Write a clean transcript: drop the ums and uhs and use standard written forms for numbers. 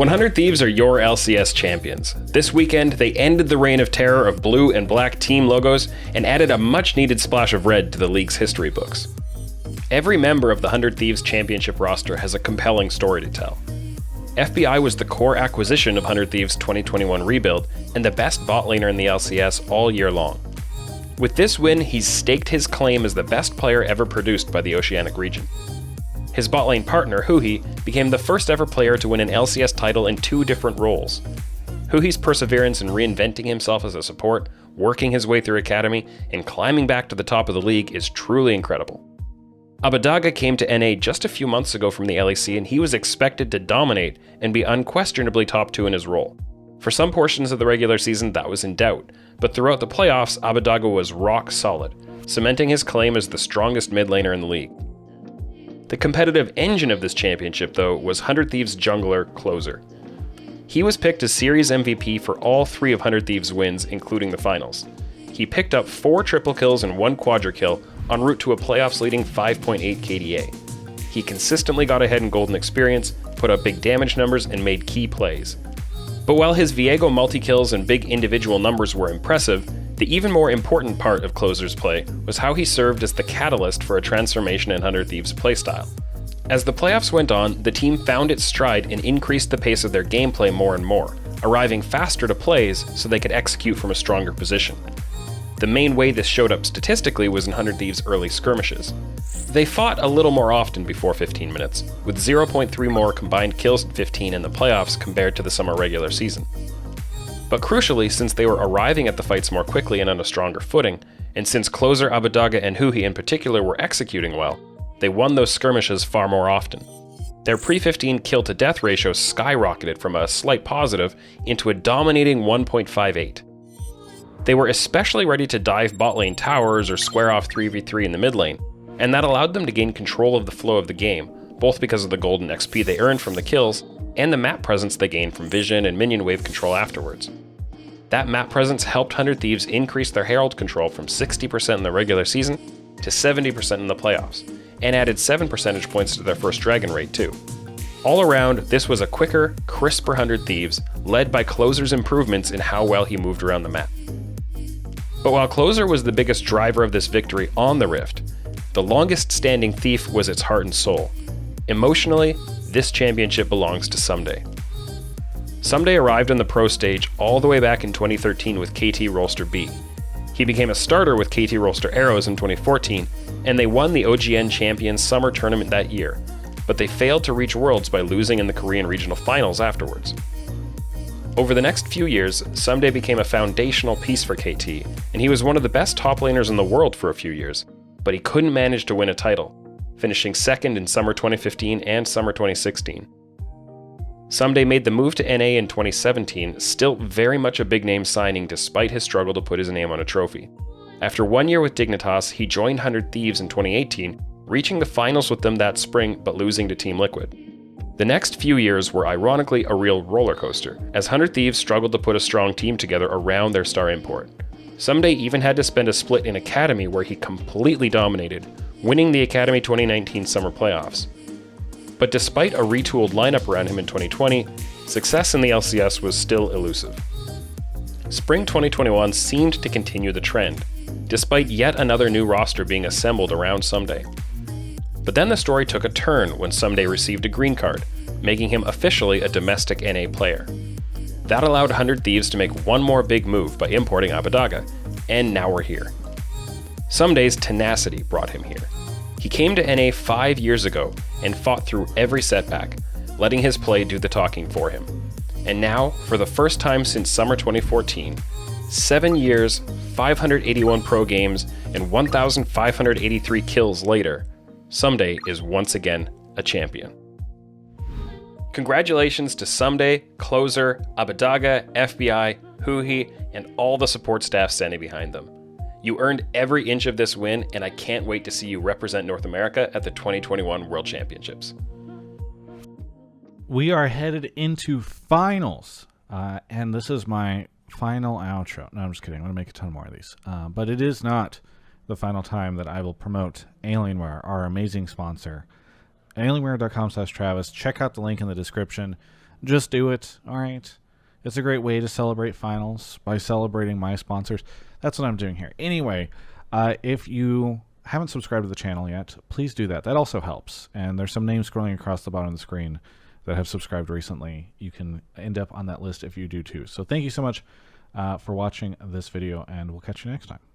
100 Thieves are your LCS champions. This weekend, they ended the reign of terror of blue and black team logos and added a much-needed splash of red to the league's history books. Every member of the 100 Thieves championship roster has a compelling story to tell. FBI was the core acquisition of 100 Thieves' 2021 rebuild and the best bot laner in the LCS all year long. With this win, he's staked his claim as the best player ever produced by the Oceanic region. His bot lane partner, Huhi, became the first ever player to win an LCS title in 2 different roles. Huhi's perseverance in reinventing himself as a support, working his way through Academy, and climbing back to the top of the league is truly incredible. Abbedagga came to NA just a few months ago from the LEC, and he was expected to dominate and be unquestionably top 2 in his role. For some portions of the regular season, that was in doubt, but throughout the playoffs, Abbedagga was rock solid, cementing his claim as the strongest mid laner in the league. The competitive engine of this championship, though, was 100 Thieves jungler Closer. He was picked as Series MVP for all 3 of 100 Thieves' wins, including the finals. He picked up 4 triple kills and 1 quadra kill en route to a playoffs-leading 5.8 KDA. He consistently got ahead in golden experience, put up big damage numbers, and made key plays. But while his Viego multi-kills and big individual numbers were impressive, the even more important part of Closer's play was how he served as the catalyst for a transformation in 100 Thieves' playstyle. As the playoffs went on, the team found its stride and increased the pace of their gameplay more and more, arriving faster to plays so they could execute from a stronger position. The main way this showed up statistically was in 100 Thieves' early skirmishes. They fought a little more often before 15 minutes, with 0.3 more combined kills in 15 in the playoffs compared to the summer regular season. But crucially, since they were arriving at the fights more quickly and on a stronger footing, and since Closer, Abbedagga, and Huhi in particular were executing well, they won those skirmishes far more often. Their pre-15 kill-to-death ratio skyrocketed from a slight positive into a dominating 1.58. They were especially ready to dive bot lane towers or square off 3v3 in the mid lane, and that allowed them to gain control of the flow of the game, both because of the golden XP they earned from the kills and the map presence they gained from vision and minion wave control afterwards. That map presence helped 100 Thieves increase their herald control from 60% in the regular season to 70% in the playoffs, and added 7 percentage points to their first dragon rate too. All around, this was a quicker, crisper 100 Thieves, led by Closer's improvements in how well he moved around the map. But while Closer was the biggest driver of this victory on the Rift, the longest standing thief was its heart and soul. Emotionally, this championship belongs to Someday. Someday arrived on the pro stage all the way back in 2013 with KT Rolster B. He became a starter with KT Rolster Arrows in 2014, and they won the OGN Champions Summer Tournament that year, but they failed to reach Worlds by losing in the Korean Regional Finals afterwards. Over the next few years, Someday became a foundational piece for KT, and he was one of the best top laners in the world for a few years, but he couldn't manage to win a title, finishing second in Summer 2015 and Summer 2016. Someday made the move to NA in 2017, still very much a big-name signing despite his struggle to put his name on a trophy. After 1 year with Dignitas, he joined 100 Thieves in 2018, reaching the finals with them that spring but losing to Team Liquid. The next few years were ironically a real roller coaster, as 100 Thieves struggled to put a strong team together around their star import. Someday even had to spend a split in Academy where he completely dominated, winning the Academy 2019 Summer Playoffs. But despite a retooled lineup around him in 2020, success in the LCS was still elusive. Spring 2021 seemed to continue the trend, despite yet another new roster being assembled around Someday. But then the story took a turn when Someday received a green card, making him officially a domestic NA player. That allowed 100 Thieves to make one more big move by importing Abbedagga, and now we're here. Someday's tenacity brought him here. He came to NA 5 years ago and fought through every setback, letting his play do the talking for him. And now, for the first time since summer 2014, 7 years, 581 pro games, and 1,583 kills later, Someday is once again a champion. Congratulations to Someday, Closer, Abbedagga, FBI, Huhi, and all the support staff standing behind them. You earned every inch of this win, and I can't wait to see you represent North America at the 2021 World Championships. We are headed into finals, and this is my final outro. No, I'm just kidding. I'm going to make a ton more of these. But it is not the final time that I will promote Alienware, our amazing sponsor. Alienware.com/Travis. Check out the link in the description. just do it. All right. It's a great way to celebrate finals by celebrating my sponsors. That's what I'm doing here. Anyway, if you haven't subscribed to the channel yet, please do that. That also helps. And there's some names scrolling across the bottom of the screen that have subscribed recently. You can end up on that list if you do too. So thank you so much for watching this video, and we'll catch you next time.